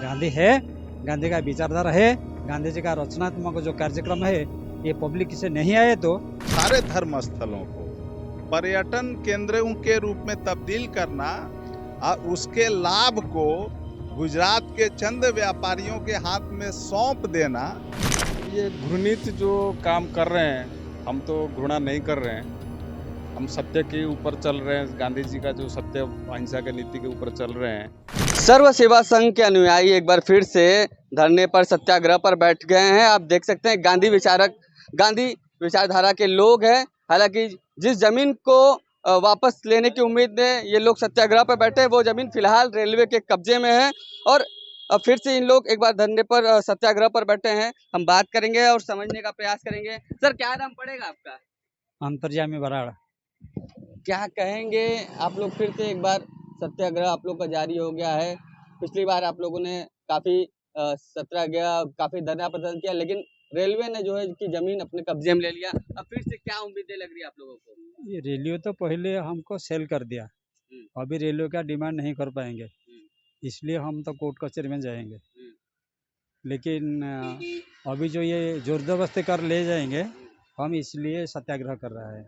गांधी है, गांधी का विचारधारा है, गांधी जी का रचनात्मक जो कार्यक्रम है ये पब्लिक से नहीं आए तो सारे धर्म स्थलों को पर्यटन केंद्रों के रूप में तब्दील करना और उसके लाभ को गुजरात के चंद व्यापारियों के हाथ में सौंप देना। ये घृणित जो काम कर रहे हैं, हम तो घृणा नहीं कर रहे हैं, हम सत्य के ऊपर चल रहे हैं। गांधी जी का जो सत्य अहिंसा के नीति के ऊपर चल रहे हैं। सर्व सेवा संघ के अनुयायी एक बार फिर से धरने पर, सत्याग्रह पर बैठ गए हैं। आप देख सकते हैं गांधी विचारधारा के लोग हैं। हालांकि जिस जमीन को वापस लेने की उम्मीद में ये लोग सत्याग्रह पर बैठे हैं, वो जमीन फिलहाल रेलवे के कब्जे में है और फिर से इन लोग एक बार धरने पर, सत्याग्रह पर बैठे हैं। हम बात करेंगे और समझने का प्रयास करेंगे। सर, क्या नाम पड़ेगा आपका? अंतर्यामी बराड़। क्या कहेंगे आप लोग? फिर से एक बार सत्याग्रह आप लोग का जारी हो गया है। पिछली बार आप लोगों ने काफी सत्याग्रह, काफी धरना प्रदर्शन किया, लेकिन रेलवे ने जो है कि जमीन अपने कब्जे में ले लिया। अब फिर से क्या उम्मीदें लग रही है आप लोगों को? ये रेलवे तो पहले हमको सेल कर दिया, अभी रेलवे का डिमांड नहीं कर पाएंगे, इसलिए हम तो कोर्ट कचहरी में जाएंगे। लेकिन अभी जो ये जोर जबरदस्ती कर ले जाएंगे, हम इसलिए सत्याग्रह कर रहा है।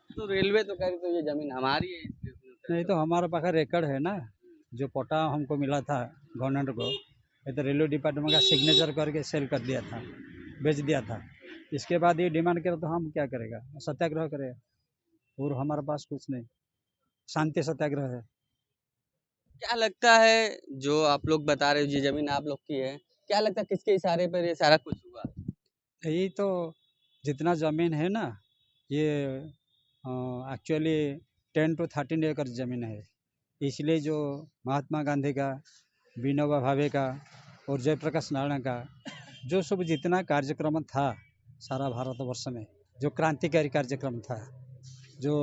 तो रेलवे तो कह रही तो ये जमीन हमारी है, इसलिए उसने नहीं तो हमारे पास रिकॉर्ड है ना, जो पट्टा हमको मिला था गवर्नमेंट को, ये तो रेलवे डिपार्टमेंट का सिग्नेचर करके सेल कर दिया था, बेच दिया था। इसके बाद ये डिमांड करे तो हम क्या करेगा? सत्याग्रह करेगा। और हमारे पास कुछ नहीं, शांति सत्याग्रह है। क्या लगता है जो आप लोग बता रहे हो ये जमीन आप लोग की है, क्या लगता है किसके इशारे पर ये सारा कुछ हुआ? यही तो, जितना ज़मीन है ना ये एक्चुअली 10 to 13 एकड़ ज़मीन है। इसलिए जो महात्मा गांधी का, विनोबा भावे का और जयप्रकाश नारायण का जो सब जितना कार्यक्रम था सारा भारतवर्ष में, जो क्रांतिकारी कार्यक्रम था, जो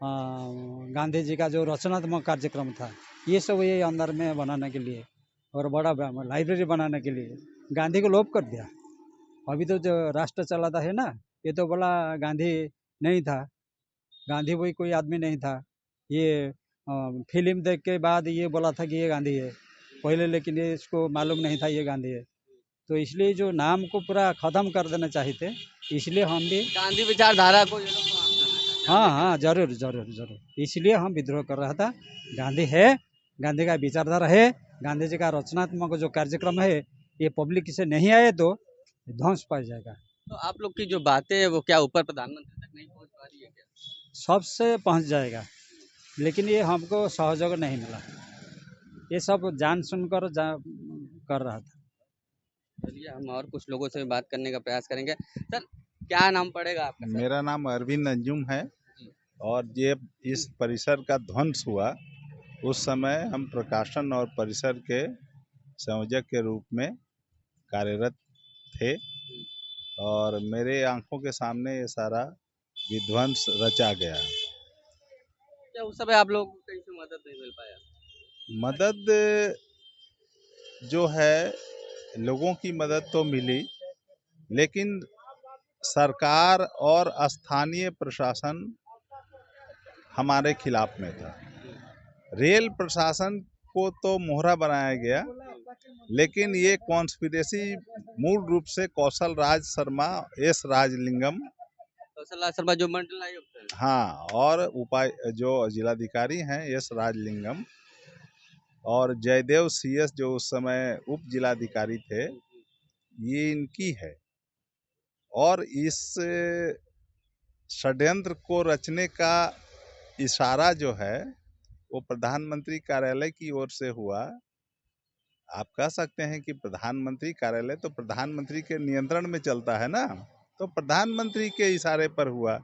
गांधी जी का जो रचनात्मक कार्यक्रम था, ये सब ये अंदर में बनाने के लिए और बड़ा लाइब्रेरी बनाने के लिए गांधी को लोप कर दिया। अभी तो जो राष्ट्र चलाता है ना, ये तो बोला गांधी नहीं था, गांधी वही कोई आदमी नहीं था। ये फिल्म देख के बाद ये बोला था कि ये गांधी है पहले, लेकिन ये इसको मालूम नहीं था ये गांधी है। तो इसलिए जो नाम को पूरा ख़त्म कर देना चाहिए थे, इसलिए हम भी गांधी विचारधारा को ये लोग समाप्त करना चाहते हैं। हाँ, जरूर जरूर जरूर, इसलिए हम विद्रोह कर रहा था। गांधी है, गांधी का विचारधारा है, गांधी जी का रचनात्मक जो कार्यक्रम है ये पब्लिक से नहीं आए तो ध्वंस पाया जाएगा। तो आप लोग की जो बातें हैं वो क्या ऊपर प्रधानमंत्री तक नहीं पहुंच पा रही है क्या? सबसे पहुंच जाएगा, लेकिन ये हमको सहयोग नहीं मिला, ये सब जान सुनकर कर रहा था। चलिए, हम और कुछ लोगों से बात करने का प्रयास करेंगे। सर, क्या नाम पड़ेगा आपका? सर, मेरा नाम अरविंद अंजुम है और ये इस परिसर का ध्वंस हुआ उस समय हम प्रकाशन और परिसर के संयोजक के रूप में कार्यरत थे और मेरे आंखों के सामने ये सारा विध्वंस रचा गया। क्या उस समय आप लोगों को कहीं से मदद नहीं मिल पाया? मदद जो है, लोगों की मदद तो मिली, लेकिन सरकार और स्थानीय प्रशासन हमारे खिलाफ में था। रेल प्रशासन को तो मोहरा बनाया गया, लेकिन ये कॉन्स्पिरेसी मूल रूप से कौशल राज शर्मा, एस राजलिंगम, कौशल शर्मा जो मंडल आयुक्त हैं। हाँ, और जो जिलाधिकारी हैं एस राजलिंगम, और जयदेव सीएस जो उस समय उप जिलाधिकारी थे, ये इनकी है। और इस षड्यंत्र को रचने का इशारा जो है वो प्रधानमंत्री कार्यालय की ओर से हुआ। आप कह सकते हैं कि प्रधानमंत्री कार्यालय तो प्रधानमंत्री के नियंत्रण में चलता है ना, तो प्रधानमंत्री के इशारे पर हुआ,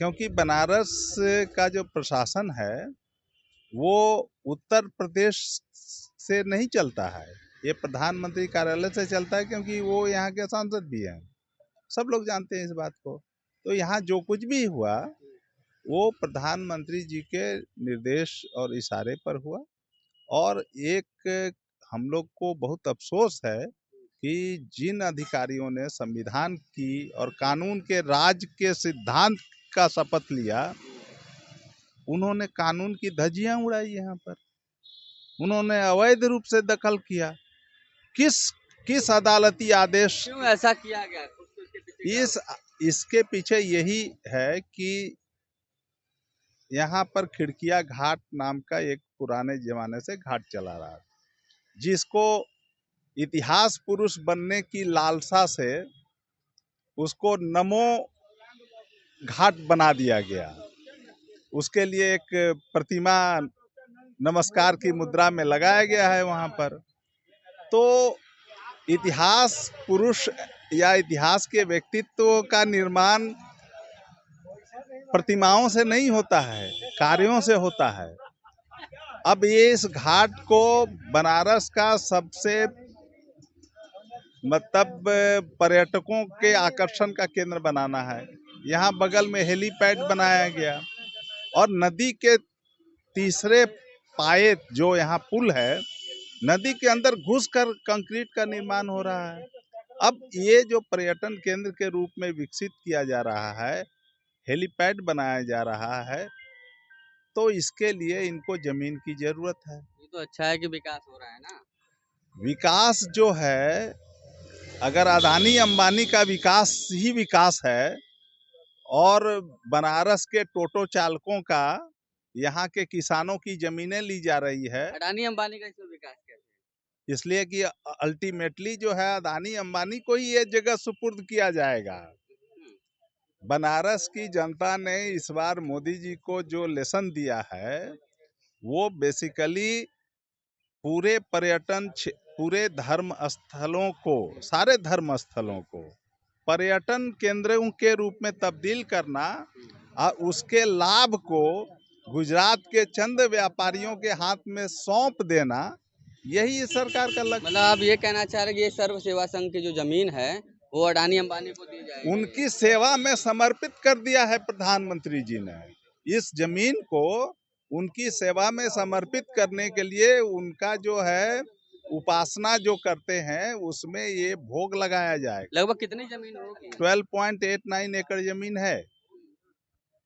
क्योंकि बनारस का जो प्रशासन है वो उत्तर प्रदेश से नहीं चलता है, ये प्रधानमंत्री कार्यालय से चलता है, क्योंकि वो यहाँ के सांसद भी हैं, सब लोग जानते हैं इस बात को। तो यहाँ जो कुछ भी हुआ वो प्रधानमंत्री जी के निर्देश और इशारे पर हुआ। और एक हम लोग को बहुत अफसोस है कि जिन अधिकारियों ने संविधान की और कानून के राज के सिद्धांत का शपथ लिया, उन्होंने कानून की धज्जियां उड़ाई यहाँ पर। उन्होंने अवैध रूप से दखल किया। किस किस अदालती आदेश? क्यों ऐसा किया गया? कुछ इसके पीछे क्या इस इसके पीछे यही है कि यहाँ पर खिड़किया घाट नाम का एक पुराने जमाने से घाट चला रहा है, जिसको इतिहास पुरुष बनने की लालसा से उसको नमो घाट बना दिया गया। उसके लिए एक प्रतिमा नमस्कार की मुद्रा में लगाया गया है वहाँ पर। तो इतिहास पुरुष या इतिहास के व्यक्तित्व का निर्माण प्रतिमाओं से नहीं होता है, कार्यों से होता है। अब ये इस घाट को बनारस का सबसे मतलब पर्यटकों के आकर्षण का केंद्र बनाना है। यहाँ बगल में हेलीपैड बनाया गया और नदी के तीसरे पाए जो यहाँ पुल है, नदी के अंदर घुसकर कंक्रीट का निर्माण हो रहा है। अब ये जो पर्यटन केंद्र के रूप में विकसित किया जा रहा है, हेलीपैड बनाया जा रहा है, तो इसके लिए इनको जमीन की जरूरत है। ये तो अच्छा है कि विकास हो रहा है ना। विकास जो है, अगर अदानी अंबानी का विकास ही विकास है और बनारस के टोटो चालकों का यहाँ के किसानों की जमीनें ली जा रही है, अडानी अंबानी का इसमें विकास कैसे? इसलिए कि अल्टीमेटली जो है अदानी अंबानी को ही ये जगह सुपुर्द किया जाएगा। बनारस की जनता ने इस बार मोदी जी को जो लेसन दिया है, वो बेसिकली पूरे पूरे धर्म स्थलों को, सारे धर्म स्थलों को पर्यटन केंद्रों के रूप में तब्दील करना और उसके लाभ को गुजरात के चंद व्यापारियों के हाथ में सौंप देना, यही इस सरकार का लक्ष्य। मतलब आप ये कहना चाह रहे हैं कि ये सर्व सेवा संघ की जो जमीन है वो अडानी अंबानी को दी जाएगी? उनकी सेवा में समर्पित कर दिया है प्रधानमंत्री जी ने। इस जमीन को उनकी सेवा में समर्पित करने के लिए उनका जो है उपासना जो करते हैं, उसमें ये भोग लगाया जाएगा। लगभग कितनी जमीन होगी? 12.89 एकड़ जमीन है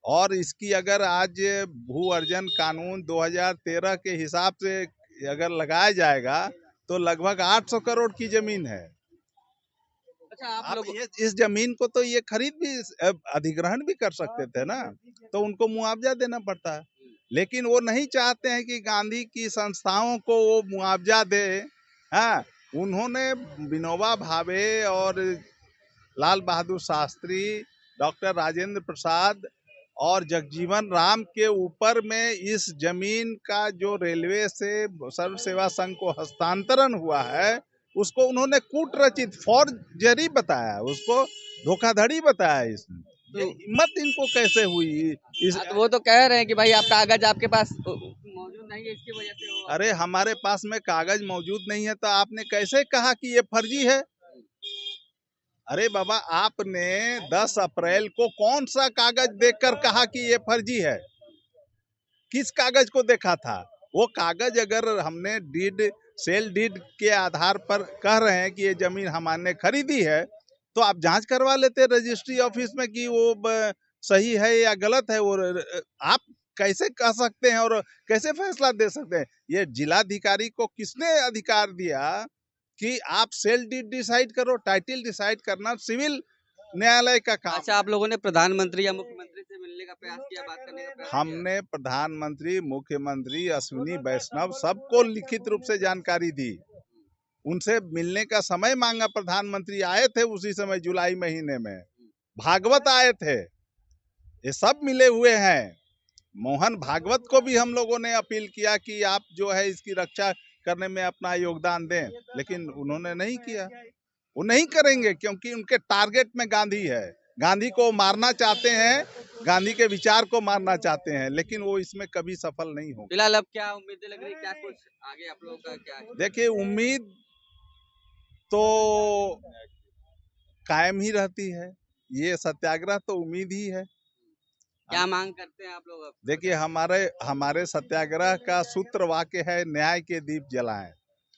और इसकी अगर आज भू अर्जन कानून 2013 के हिसाब से अगर लगाया जाएगा तो लगभग 800 करोड़ की जमीन है। अच्छा, आप इस जमीन को तो ये खरीद भी, अधिग्रहण भी कर सकते थे ना, तो उनको मुआवजा देना पड़ता है, लेकिन वो नहीं चाहते हैं कि गांधी की संस्थाओं को वो मुआवजा दे। हाँ, उन्होंने विनोबा भावे और लाल बहादुर शास्त्री, डॉक्टर राजेंद्र प्रसाद और जगजीवन राम के ऊपर में इस जमीन का जो रेलवे से सर्व सेवा संघ को हस्तांतरण हुआ है, उसको उन्होंने कूटरचित फॉर्जरी बताया, उसको धोखाधड़ी बताया। इसमें तो हिम्मत इनको कैसे हुई? तो वो तो कह रहे हैं कि भाई आप कागज आपके पास मौजूद नहीं है, इसकी वजह से वो। अरे हमारे पास में कागज मौजूद नहीं है तो आपने कैसे कहा कि ये फर्जी है? अरे बाबा, आपने 10 अप्रैल को कौन सा कागज देखकर कहा कि ये फर्जी है? किस कागज को देखा था? वो कागज अगर हमने सेल डीड के आधार पर कह रहे हैं कि ये जमीन हमने खरीदी है, तो आप जांच करवा लेते रजिस्ट्री ऑफिस में कि वो सही है या गलत है। वो आप कैसे कह सकते हैं और कैसे फैसला दे सकते हैं? ये जिलाधिकारी को किसने अधिकार दिया कि आप सेल डीड डिसाइड करो? टाइटल डिसाइड करना सिविल न्यायालय का काम। अच्छा, आप लोगों ने प्रधानमंत्री या मुख्यमंत्री से मिलने का प्रयास किया, बात करने का प्रयास किया? हमने प्रधानमंत्री, मुख्यमंत्री, अश्विनी वैष्णव सबको लिखित रूप से जानकारी दी। उनसे मिलने का समय मांगा। प्रधानमंत्री आए थे उसी समय जुलाई महीने में, भागवत आए थे, ये सब मिले हुए हैं। मोहन भागवत को भी हम लोगों ने अपील किया कि आप जो है इसकी रक्षा करने में अपना योगदान दें, लेकिन उन्होंने नहीं किया। वो नहीं करेंगे क्योंकि उनके टारगेट में गांधी है। गांधी को मारना चाहते हैं, गांधी के विचार को मारना चाहते हैं, लेकिन वो इसमें कभी सफल नहीं होंगे। फिलहाल अब क्या उम्मीदें लग रही, क्या कुछ आगे आप लोगों का क्या? देखिए, उम्मीद तो कायम ही रहती है। ये सत्याग्रह तो उम्मीद ही है। क्या मांग करते हैं आप लोग अब? देखिए, हमारे सत्याग्रह का सूत्र वाक्य है, न्याय के दीप जलाएं।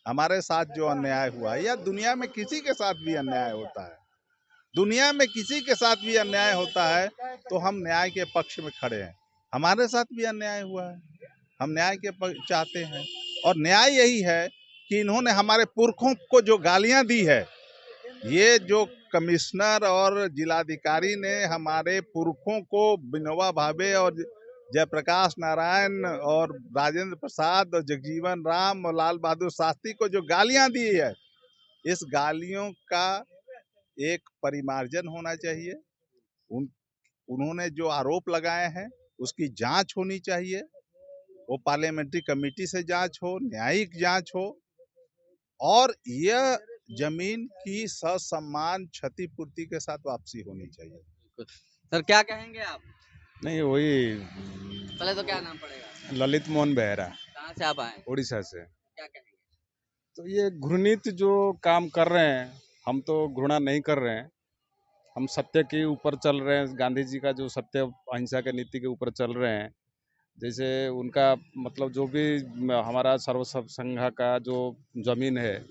हमारे साथ जो अन्याय हुआ है या दुनिया में किसी के साथ भी अन्याय होता है, दुनिया में किसी के साथ भी अन्याय होता है तो हम न्याय के पक्ष में खड़े हैं। हमारे साथ भी अन्याय हुआ है, हम न्याय के पक्ष चाहते हैं। और न्याय यही है कि इन्होंने हमारे पुरखों को जो गालियां दी है, ये जो कमिश्नर और जिलाधिकारी ने हमारे पुरखों को विनोबा भावे और जयप्रकाश नारायण और राजेंद्र प्रसाद और जगजीवन राम और लाल बहादुर शास्त्री को जो गालियां दी है, इस गालियों का एक परिमार्जन होना चाहिए। उन्होंने जो आरोप लगाए हैं उसकी जांच होनी चाहिए। वो पार्लियामेंट्री कमेटी से जांच हो, न्यायिक जांच हो, और यह जमीन की ससम्मान क्षतिपूर्ति के साथ वापसी होनी चाहिए। सर क्या कहेंगे आप? नहीं वही पहले तो क्या नाम पड़ेगा? ललित मोहन बेहरा, कहाँ से आप आए? उड़ीसा से। क्या कहेंगे? तो ये घृणित जो काम कर रहे हैं, हम तो घृणा नहीं कर रहे हैं, हम सत्य के ऊपर चल रहे हैं। गांधी जी का जो सत्य अहिंसा के नीति के ऊपर चल रहे हैं। जैसे उनका मतलब जो भी हमारा सर्व संघ का जो जमीन है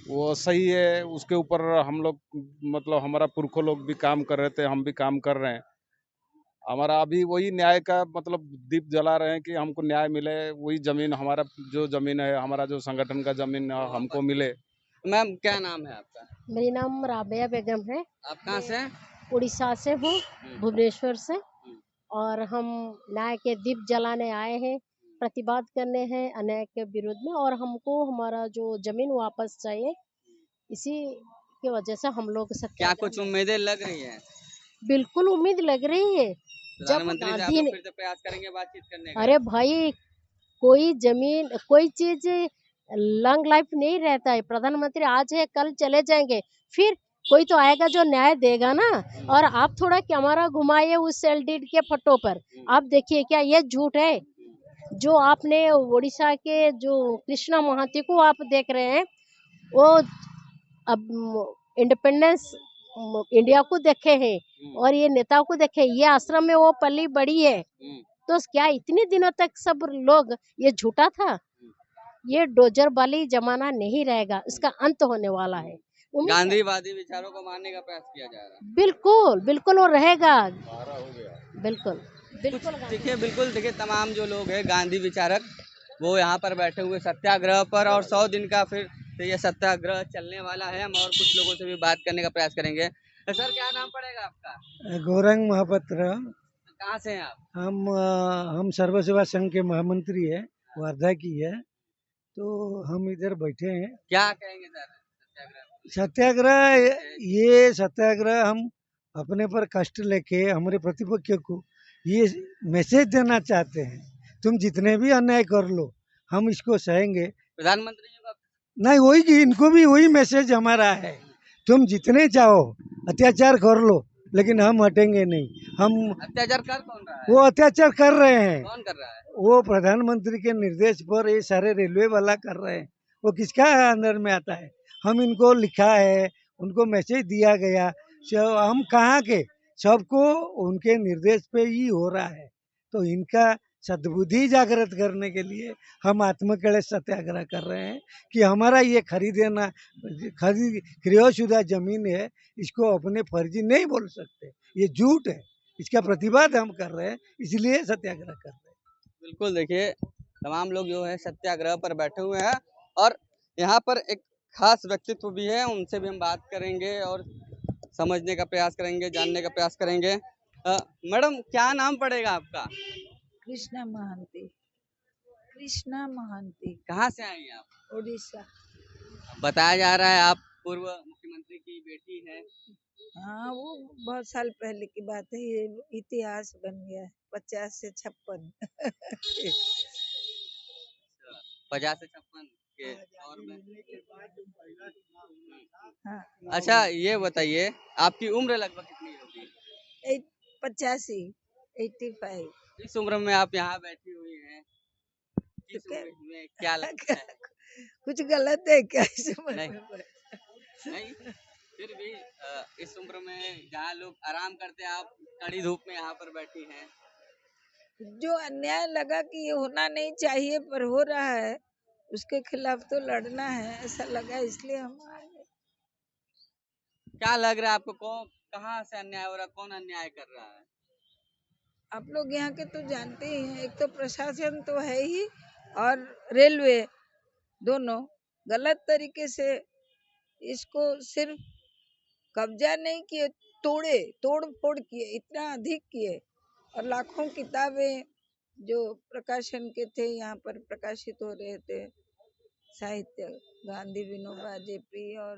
वो सही है, उसके ऊपर हम लोग मतलब हमारा पुरखों लोग भी काम कर रहे थे, हम भी काम कर रहे हैं। हमारा अभी वही न्याय का मतलब दीप जला रहे हैं कि हमको न्याय मिले, वही जमीन हमारा जो जमीन है, हमारा जो संगठन का जमीन हमको मिले। मैम क्या नाम है आपका? मेरी नाम राबिया बेगम है। आप कहाँ से हैं? उड़ीसा से हूँ, भुवनेश्वर से। और हम न्याय के दीप जलाने आए हैं, प्रतिवाद करने हैं अन्याय के विरोध में, और हमको हमारा जो जमीन वापस चाहिए। इसी की वजह से हम लोग क्या सत्याग्रह कुछ में- उम्मीदें लग रही हैं? बिल्कुल उम्मीद लग रही है। जब प्रधानमंत्री से आप गांधी लोग ने, फिर से प्रयास करेंगे बातचीत करने का? अरे भाई, कोई जमीन कोई चीज लॉन्ग लाइफ नहीं रहता है। प्रधानमंत्री आज है कल चले जाएंगे, फिर कोई तो आएगा जो न्याय देगा ना। और आप थोड़ा कैमरा घुमाइए उस सेल डीड के फोटो पर, आप देखिए क्या ये झूठ है? जो आपने उड़ीसा के जो कृष्णा महाती को आप देख रहे हैं, वो अब इंडिपेंडेंस इंडिया को देखे हैं और ये नेताओं को देखे, ये आश्रम में वो पली बड़ी है। तो क्या इतने दिनों तक सब लोग ये झूठा था? ये डोजर वाली जमाना नहीं रहेगा, इसका अंत होने वाला है। उम्मीद है। गांधीवादी विचारों को मारने का प्रयास किया जा रहा है। बिल्कुल बिल्कुल वो रहेगा। बिल्कुल बिल्कुल देखिए तमाम जो लोग हैं गांधी विचारक, वो यहाँ पर बैठे हुए सत्याग्रह पर, और 100 दिन का फिर तो ये सत्याग्रह चलने वाला है। हम और कुछ लोगों से भी बात करने का प्रयास करेंगे। तो सर क्या नाम पड़ेगा आपका? गौरंग महापात्र। कहाँ से हैं आप? हम सर्व सेवा संघ के महामंत्री है, वर्धा की है। तो हम इधर बैठे हैं। क्या कहेंगे सर सत्याग्रह, ये सत्याग्रह हम अपने पर कष्ट लेके हमारे प्रतिपक्ष को ये मैसेज देना चाहते हैं, तुम जितने भी अन्याय कर लो हम इसको सहेंगे। प्रधानमंत्री जी का नहीं, वही कि इनको भी वही मैसेज हमारा है, तुम जितने चाहो अत्याचार कर लो लेकिन हम हटेंगे नहीं। हम अत्याचार कर कौन रहा है? वो अत्याचार कर रहे हैं, कौन कर रहा है? वो प्रधानमंत्री के निर्देश पर ये सारे रेलवे वाला कर रहे हैं। वो किसका अंदर में आता है? हम इनको लिखा है, उनको मैसेज दिया गया, हम कहाँ के, सबको उनके निर्देश पे ही हो रहा है। तो इनका सद्बुद्धि जागृत करने के लिए हम आत्मकलेश सत्याग्रह कर रहे हैं कि हमारा ये खरीद क्रयशुदा जमीन है, इसको अपने फर्जी नहीं बोल सकते, ये झूठ है। इसका प्रतिवाद हम कर रहे हैं, इसलिए सत्याग्रह कर रहे हैं। बिल्कुल देखिए तमाम लोग जो है सत्याग्रह पर बैठे हुए हैं, और यहाँ पर एक खास व्यक्तित्व भी है, उनसे भी हम बात करेंगे और समझने का प्रयास करेंगे, जानने का प्रयास करेंगे। मैडम क्या नाम पड़ेगा आपका? कृष्णा महांती। कृष्णा महांती, कहाँ से आई हैं आप? उड़ीसा। बताया जा रहा है आप पूर्व मुख्यमंत्री की बेटी हैं। हाँ, वो बहुत साल पहले की बात है, ये इतिहास बन गया है। 50 से 56 50 से 56 के दौर में। हाँ, अच्छा ये बताइए आपकी उम्र लगभग कितनी होगी? 85 85। इस उम्र में आप यहाँ बैठी हुई हैं, इस क्या- उम्र में क्या लगता है? कुछ गलत है क्या इस उम्र नहीं। में? नहीं फिर भी इस उम्र में जहाँ लोग आराम करते हैं, आप कड़ी धूप में यहाँ पर बैठी हैं। जो अन्याय लगा कि ये होना नहीं चाहिए पर हो रहा है, उसके खिलाफ तो लड़ना है, ऐसा लगा इसलिए हम आ गए। क्या लग रहा है आपको, कौन कहाँ से अन्याय हो रहा है, कौन अन्याय कर रहा है? आप लोग यहाँ के तो जानते ही हैं, एक तो प्रशासन तो है ही, और रेलवे दोनों गलत तरीके से इसको सिर्फ कब्जा नहीं किए, तोड़ फोड़ किए, इतना अधिक किए। और लाखों किताबें जो प्रकाशन के थे यहाँ पर प्रकाशित हो रहे थे, साहित्य, गांधी, विनोबा, जेपी और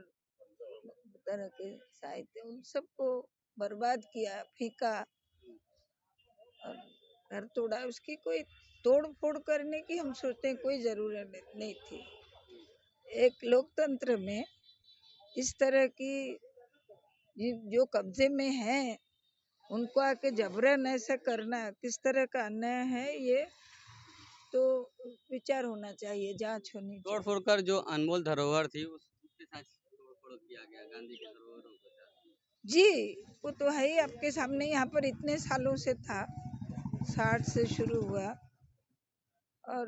तरह के साहित्य, उन सबको बर्बाद किया, फेंका और घर तोड़ा। उसकी कोई तोड़ फोड़ करने की हम सोचते हैं कोई जरूरत नहीं थी। एक लोकतंत्र में इस तरह की जो कब्जे में है उनको आके जबरन ऐसा करना किस तरह का अन्याय है, ये तो विचार होना चाहिए, जांच होनी चाहिए। तोड़ फोड़ कर जो अनमोल धरोहर थी उसके साथ तोड़ फोड़ किया गया, गांधी के धरोहरों के साथ। जी, वो तो है ही आपके सामने, यहाँ पर इतने सालों से था, 60 से शुरू हुआ और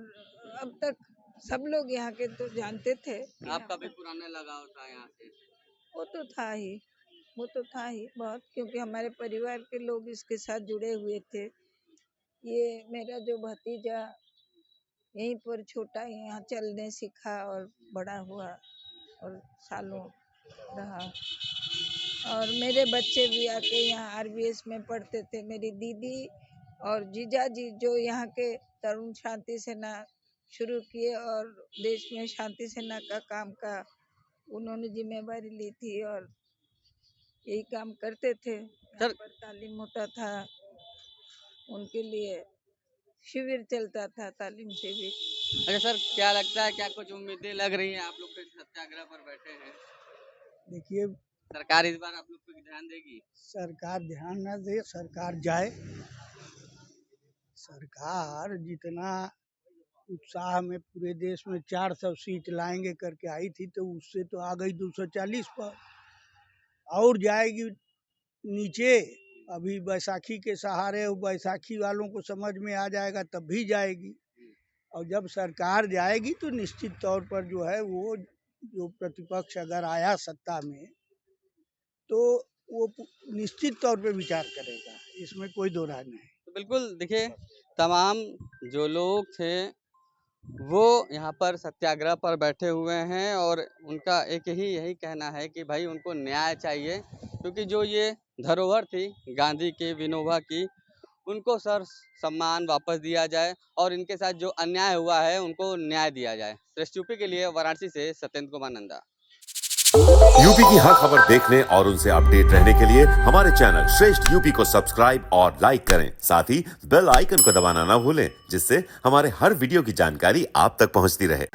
अब तक सब लोग यहाँ के तो जानते थे। आपका भी पुराना लगाव था यहाँ से? वो तो था ही बहुत, क्योंकि हमारे परिवार के लोग इसके साथ जुड़े हुए थे। ये मेरा जो भतीजा यहीं पर छोटा यहाँ चलने सीखा और बड़ा हुआ और सालों रहा, और मेरे बच्चे भी आके यहाँ आरबीएस में पढ़ते थे। मेरी दीदी और जीजा जी जो यहाँ के तरुण शांति सेना शुरू किए और देश में शांति सेना का काम का उन्होंने जिम्मेवारी ली थी और यही काम करते थे। सर, पर तालीम होता था, उनके लिए शिविर चलता था, तालीम शिविर। अच्छा सर, क्या लगता है, क्या कुछ उम्मीदें लग रही हैं? आप लोग तो सत्याग्रह पर बैठे हैं, देखिए सरकार इस बार आप लोग पे ध्यान देगी? सरकार ध्यान न दे, सरकार जाए। सरकार जितना उत्साह में पूरे देश में 400 सीट लाएंगे करके आई थी, तो उससे तो आ गई 240 पर, और जाएगी नीचे। अभी बैसाखी के सहारे, बैसाखी वालों को समझ में आ जाएगा तब भी जाएगी। और जब सरकार जाएगी तो निश्चित तौर पर जो है वो जो प्रतिपक्ष अगर आया सत्ता में तो वो निश्चित तौर पे विचार करेगा, इसमें कोई दो राय नहीं। तो बिल्कुल देखिए, तमाम जो लोग थे वो यहाँ पर सत्याग्रह पर बैठे हुए हैं और उनका एक ही यही कहना है कि भाई उनको न्याय चाहिए, क्योंकि जो ये धरोहर थी गांधी की, विनोबा की, उनको सर सम्मान वापस दिया जाए और इनके साथ जो अन्याय हुआ है उनको न्याय दिया जाए। श्रेष्ठ यूपी के लिए वाराणसी से सत्येंद्र कुमार नंदा। यूपी की हर खबर देखने और उनसे अपडेट रहने के लिए हमारे चैनल श्रेष्ठ यूपी को सब्सक्राइब और लाइक करें। साथ ही बेल आइकन को दबाना ना भूलें, जिससे हमारे हर वीडियो की जानकारी आप तक पहुंचती रहे।